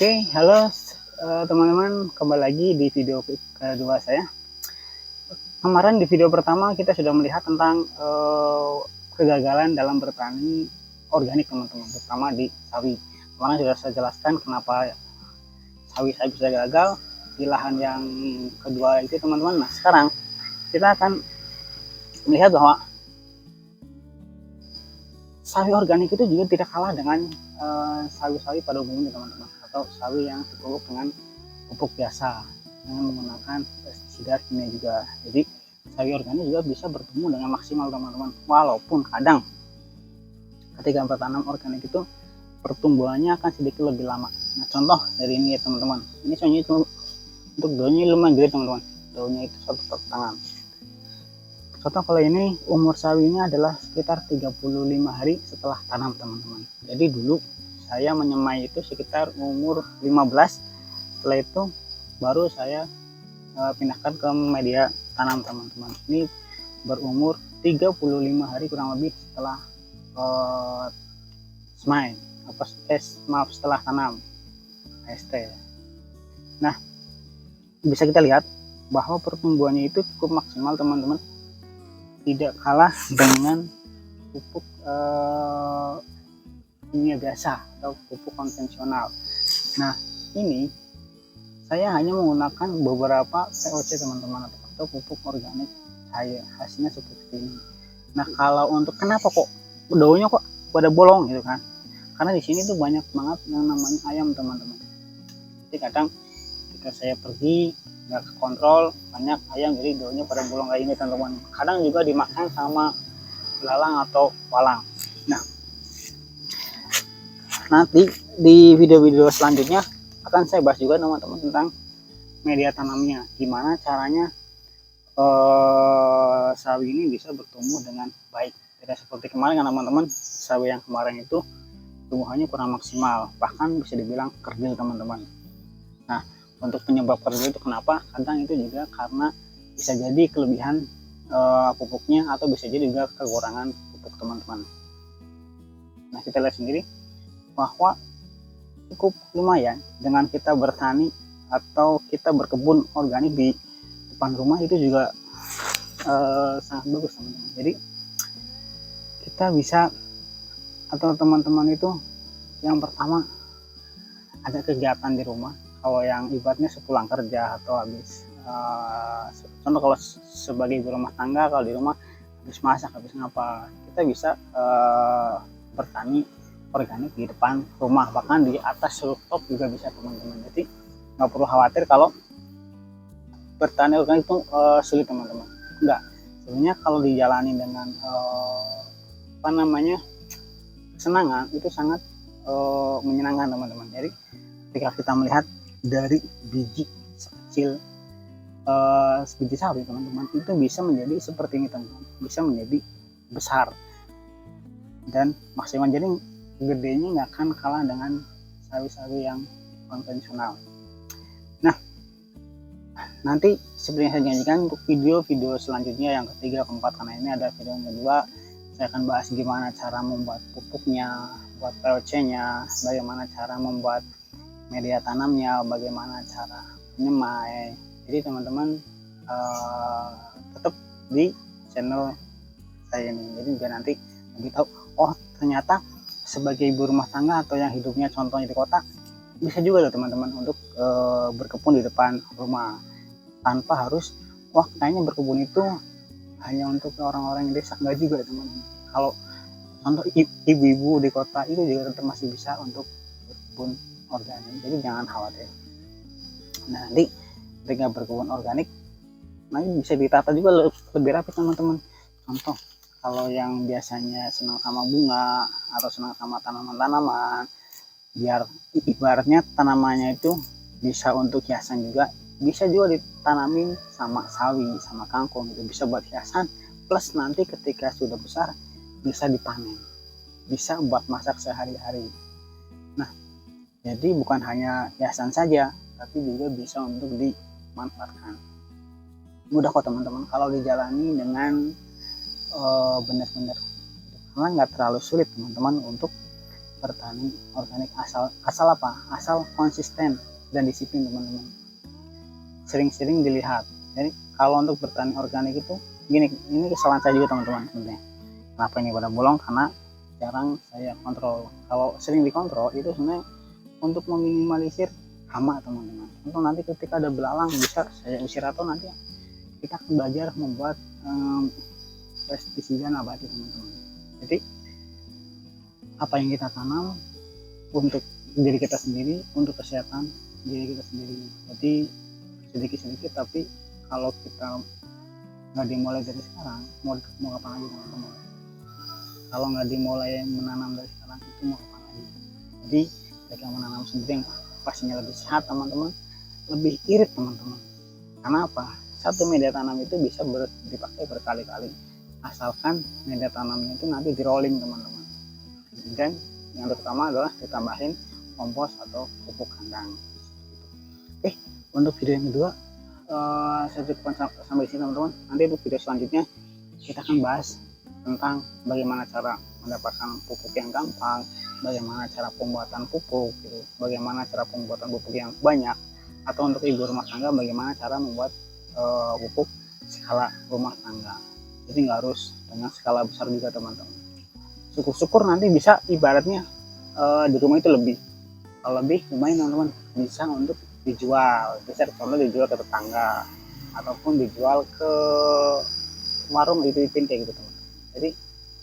Halo teman-teman, kembali lagi di video kedua saya. Kemarin di video pertama kita sudah melihat tentang kegagalan dalam bertani organik teman-teman, terutama di sawi. Kemarin sudah saya jelaskan kenapa sawi saya bisa gagal di lahan yang kedua itu teman-teman. Nah sekarang kita akan melihat bahwa sawi organik itu juga tidak kalah dengan sawi-sawi pada umumnya teman-teman, atau sawi yang dipupuk dengan pupuk biasa dengan menggunakan pestisida kimia juga. Jadi sawi organik juga bisa bertumbuh dengan maksimal teman-teman, walaupun kadang ketika bertanam organik itu pertumbuhannya akan sedikit lebih lama. Nah contoh dari ini ya teman-teman, ini soalnya itu untuk daunnya lumayan gede teman-teman, daunnya itu satu tangan. Contoh kalau ini umur sawi ini adalah sekitar 35 hari setelah tanam teman-teman. Jadi dulu saya menyemai itu sekitar umur 15, setelah itu baru saya pindahkan ke media tanam teman-teman. Ini berumur 35 hari kurang lebih setelah semai, setelah tanam AST. Nah bisa kita lihat bahwa pertumbuhannya itu cukup maksimal teman-teman, tidak kalah dengan pupuk kimia biasa atau pupuk konvensional. Nah ini saya hanya menggunakan beberapa POC teman-teman, atau pupuk organik cair, hasilnya seperti ini. Nah kalau untuk kenapa kok daunnya kok pada bolong gitu kan, karena di sini tuh banyak banget yang namanya ayam teman-teman. Jadi kadang ketika saya pergi nggak kontrol, banyak ayam jadi daunnya pada bolong kayak ini teman-teman. Kadang juga dimakan sama belalang atau walang. Nah nanti di video-video selanjutnya akan saya bahas juga teman-teman tentang media tanamnya, gimana caranya sawi ini bisa bertumbuh dengan baik. Tidak seperti kemarin kan teman-teman, sawi yang kemarin itu tumbuhannya kurang maksimal, bahkan bisa dibilang kerdil teman-teman. Nah untuk penyebab kerdil itu kenapa? Kadang itu juga karena bisa jadi kelebihan pupuknya, atau bisa jadi juga kekurangan pupuk teman-teman. Nah kita lihat sendiri bahwa cukup lumayan dengan kita bertani atau kita berkebun organik di depan rumah, itu juga sangat bagus teman-teman. Jadi kita bisa, atau teman-teman itu yang pertama ada kegiatan di rumah. Kalau yang ibaratnya sepulang kerja atau habis contoh kalau sebagai ibu rumah tangga, kalau di rumah habis masak, habis ngapa, kita bisa bertani organik di depan rumah, bahkan di atas rooftop juga bisa teman-teman. Jadi nggak perlu khawatir kalau bertani organik itu sulit teman-teman. Enggak, sebenarnya kalau dijalani dengan kesenangan, itu sangat menyenangkan teman-teman. Jadi ketika kita melihat dari biji kecil biji sawi teman-teman, itu bisa menjadi seperti ini teman-teman, bisa menjadi besar dan maksimal. Jadi gedenya nggak akan kalah dengan sawi-sawi yang konvensional. Nah nanti seperti yang saya janjikan untuk video-video selanjutnya yang ketiga, keempat, karena ini ada video yang kedua, saya akan bahas gimana cara membuat pupuknya, buat POC-nya, bagaimana cara membuat media tanamnya, bagaimana cara menyemai. Jadi teman-teman tetap di channel saya ini, jadi juga nanti lebih tahu, oh ternyata sebagai ibu rumah tangga atau yang hidupnya contohnya di kota, bisa juga loh teman-teman untuk berkebun di depan rumah, tanpa harus wah kayaknya berkebun itu hanya untuk orang-orang yang desa. Enggak juga teman-teman. Kalau contoh ibu-ibu di kota itu juga tetap masih bisa untuk berkebun organik, jadi jangan khawatir. Nah nanti ketika berkebun organik, nanti bisa ditata juga lebih rapi teman-teman. Contoh kalau yang biasanya senang sama bunga atau senang sama tanaman-tanaman, biar ibaratnya tanamannya itu bisa untuk hiasan juga, bisa juga ditanamin sama sawi, sama kangkung, itu bisa buat hiasan, plus nanti ketika sudah besar bisa dipanen, bisa buat masak sehari-hari. Nah jadi bukan hanya hiasan saja, tapi juga bisa untuk dimanfaatkan. Mudah kok teman-teman kalau dijalani dengan benar-benar, karena nggak terlalu sulit teman-teman untuk bertani organik asal apa? Asal konsisten dan disiplin teman-teman. Sering-sering dilihat. Jadi kalau untuk bertani organik itu gini, ini kesalahan saya juga teman-teman sebenarnya. Kenapa ini pada bolong? Karena jarang saya kontrol. Kalau sering dikontrol itu sebenarnya untuk meminimalisir hama teman-teman. Untuk nanti ketika ada belalang bisa saya usir, atau nanti kita akan belajar membuat pestisida nabati teman-teman. Jadi apa yang kita tanam untuk diri kita sendiri, untuk kesehatan diri kita sendiri. Jadi sedikit-sedikit, tapi kalau kita nggak dimulai dari sekarang, mau kapan lagi teman-teman? Kalau nggak dimulai menanam dari sekarang, itu mau kapan lagi? Jadi ketika menanam sendiri yang pastinya lebih sehat teman-teman, lebih irit teman-teman. Karena apa? Satu media tanam itu bisa dipakai berkali-kali, asalkan media tanamnya itu nanti di rolling teman-teman. Dan yang terutama adalah ditambahin kompos atau pupuk kandang. Oke, untuk video yang kedua saya cukupkan sampai sini teman-teman. Nanti untuk video selanjutnya kita akan bahas tentang bagaimana cara mendapatkan pupuk yang gampang, bagaimana cara pembuatan pupuk gitu, bagaimana cara pembuatan pupuk yang banyak, atau untuk ibu rumah tangga bagaimana cara membuat pupuk skala rumah tangga. Jadi nggak harus dengan skala besar juga teman-teman. Syukur-syukur nanti bisa ibaratnya di rumah itu lebih. Kalau lebih lumayan teman-teman, bisa untuk dijual, bisa contoh dijual ke tetangga ataupun dijual ke warung itu kayak gitu teman-teman. Jadi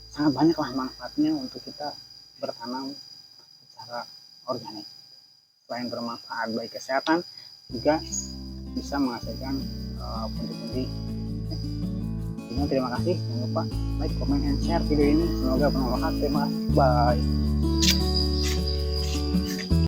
sangat banyak lah manfaatnya untuk kita bertanam secara organik. Selain bermanfaat bagi kesehatan, juga bisa menghasilkan pundi-pundi. Terima kasih, jangan lupa like, comment, and share video ini. Semoga bermanfaat. Terima kasih, bye.